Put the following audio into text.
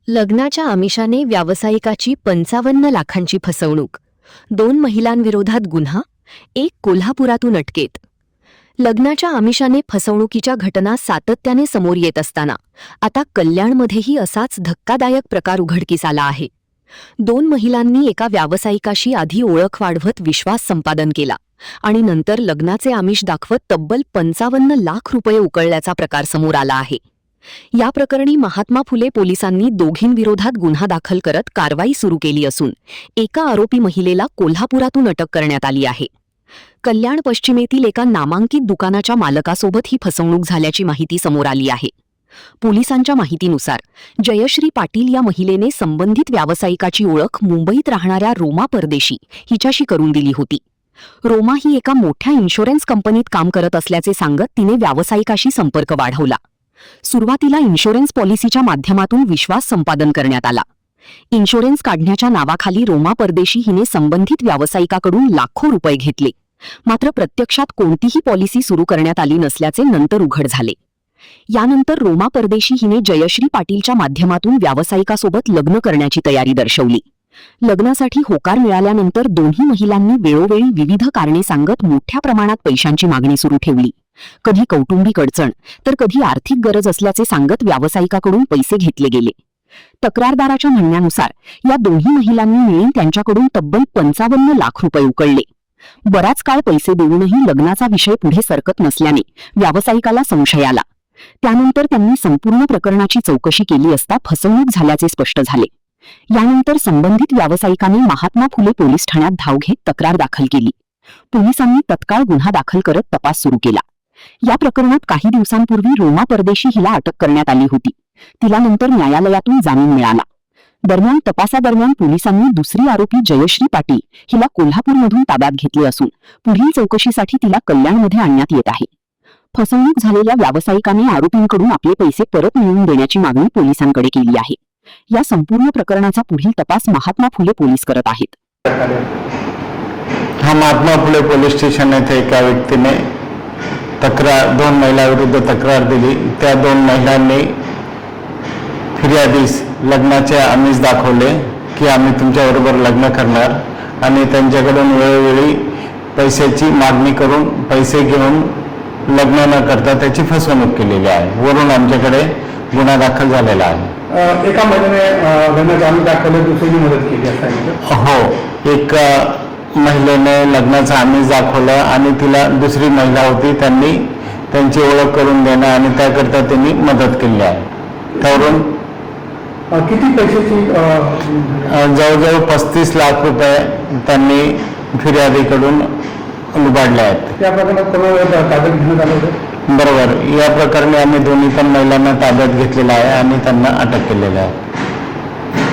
लग्नाच्या आमिषाने व्यावसायिकाची 55 लाखांची फसवणूक, 2 महिलांविरोधात गुन्हा, एक कोल्हापुरातून अटकेत. लग्नाच्या आमिषाने फसवणुकीच्या घटना सातत्याने समोर येत असताना आता कल्याणमध्येही असाच धक्कादायक प्रकार उघडकीस आला आहे. 2 महिलांनी एका व्यावसायिकाशी आधी ओळख वाढवत विश्वास संपादन केला आणि नंतर लग्नाचे आमिष दाखवत तब्बल 55 लाख रुपये उकळल्याचा प्रकार समोर आला आहे. या प्रकरणी महात्मा फुले पोलिसांनी दोघींविरोधात गुन्हा दाखल करत कारवाई सुरू केली असून एका आरोपी महिलेला कोल्हापुरातून अटक करण्यात आली आहे. कल्याण पश्चिमेतील एका नामांकित दुकानाच्या मालकासोबत ही फसवणूक झाल्याची माहिती समोर आली आहे. पोलिसांच्या माहितीनुसार जयश्री पाटील या महिलेने संबंधित व्यावसायिकाची ओळख मुंबईत राहणाऱ्या रोमा परदेशी हिच्याशी करून दिली होती. रोमा ही एका मोठ्या इन्शुरन्स कंपनीत काम करत असल्याचे सांगत तिने व्यावसायिकाशी संपर्क वाढवला. सुरुवातीला इन्शुरन्स पॉलिसीच्या माध्यमातून विश्वास संपादन करण्यात आला. इन्शुरन्स काढण्याच्या नावाखाली रोमा परदेशी हिने संबंधित व्यावसायिकाकडून लाखो रुपये घेतले. मात्र प्रत्यक्षात कोणतीही पॉलिसी सुरू करण्यात आली नसल्याचे नंतर उघड झाले. यानंतर रोमा परदेशी हिने जयश्री पाटीलच्या माध्यमातून व्यावसायिकासोबत लग्न करण्याची तयारी दर्शवली. लग्नासाठी होकार मिळाल्यानंतर दोन्ही महिलांनी वेळोवेळी विविध कारणे सांगत मोठ्या प्रमाणात पैशांची मागणी सुरू ठेवली. कधी कौटुंबिक अडचण तर कधी आर्थिक गरज असल्याचे सांगत व्यावसायिकाकडून पैसे घेतले गेले. तक्रारदाराच्या म्हणण्यानुसार या दोन्ही महिलांनी मिळून त्यांच्याकडून तब्बल 55 लाख रुपये उकळले. बराच काळ पैसे देऊनही लग्नाचा विषय पुढे सरकत नसल्याने व्यावसायिकाला संशय आला. त्यानंतर त्यांनी संपूर्ण प्रकरणाची चौकशी केली असता फसवणूक झाल्याचे स्पष्ट झाले. यानंतर संबंधित व्यावसायिकाने महात्मा फुले पोलीस ठाण्यात धाव घेत तक्रार दाखल केली. पोलिसांनी तत्काळ गुन्हा दाखल करत तपास सुरू केला. या प्रकरणात काही दिवसांपूर्वी रोमा परदेशी हिला अटक करण्यात आली होती. तिला नंतर न्यायालयातून जामीन मिळाला. दरम्यान तपासादरम्यान पोलिसांनी दुसरी आरोपी जयश्री पाटील हिला कोल्हापूरमधून ताब्यात घेतले असून पुढील चौकशीसाठी तिला कल्याणमध्ये आणण्यात येत आहे. फसवणूक झालेल्या व्यावसायिकाने आरोपींकडून आपले पैसे परत मिळवून देण्याची मागणी पोलिसांकडे केली आहे. या संपूर्ण प्रकरणाचा पुढील तपास महात्मा फुले पोलीस करत आहेत. महात्मा फुले पोलीस स्टेशन येथे एका व्यक्तीने 2 महिलांविरुद्ध तक्रार दिली. त्या 2 महिलांनी फिर्यादीस लग्नाचे आमिष दाखवले की आम्ही तुमच्याबरोबर लग्न करणार आणि त्यांच्याकडून वेळोवेळी पैशाची मागणी करून पैसे घेऊन लग्न न करता त्याची फसवणूक केलेली आहे. वरून आमच्याकडे गुन्हा दाखल झालेला आहे. एका महिलेने लग्नाचे आमिष दाखवले, दुसरीची मदत केली असं. हो, एक महिलेने लग्नाचं आमिष दाखवलं आणि तिला दुसरी महिला होती त्यांनी त्यांची ओळख करून देणं आणि त्याकरता त्यांनी मदत केली आहे. त्यावरून किती पैशाची जवळजवळ 35 लाख रुपये त्यांनी फिर्यादीकडून लुबाडले आहेत. त्या प्रकरणात कोणाला ताब्यात घेण्यात आलं होतं? बरोबर. या प्रकरणी आम्ही दोन्ही पण महिलांना ताब्यात घेतलेला आहे आणि त्यांना अटक केलेली आहे.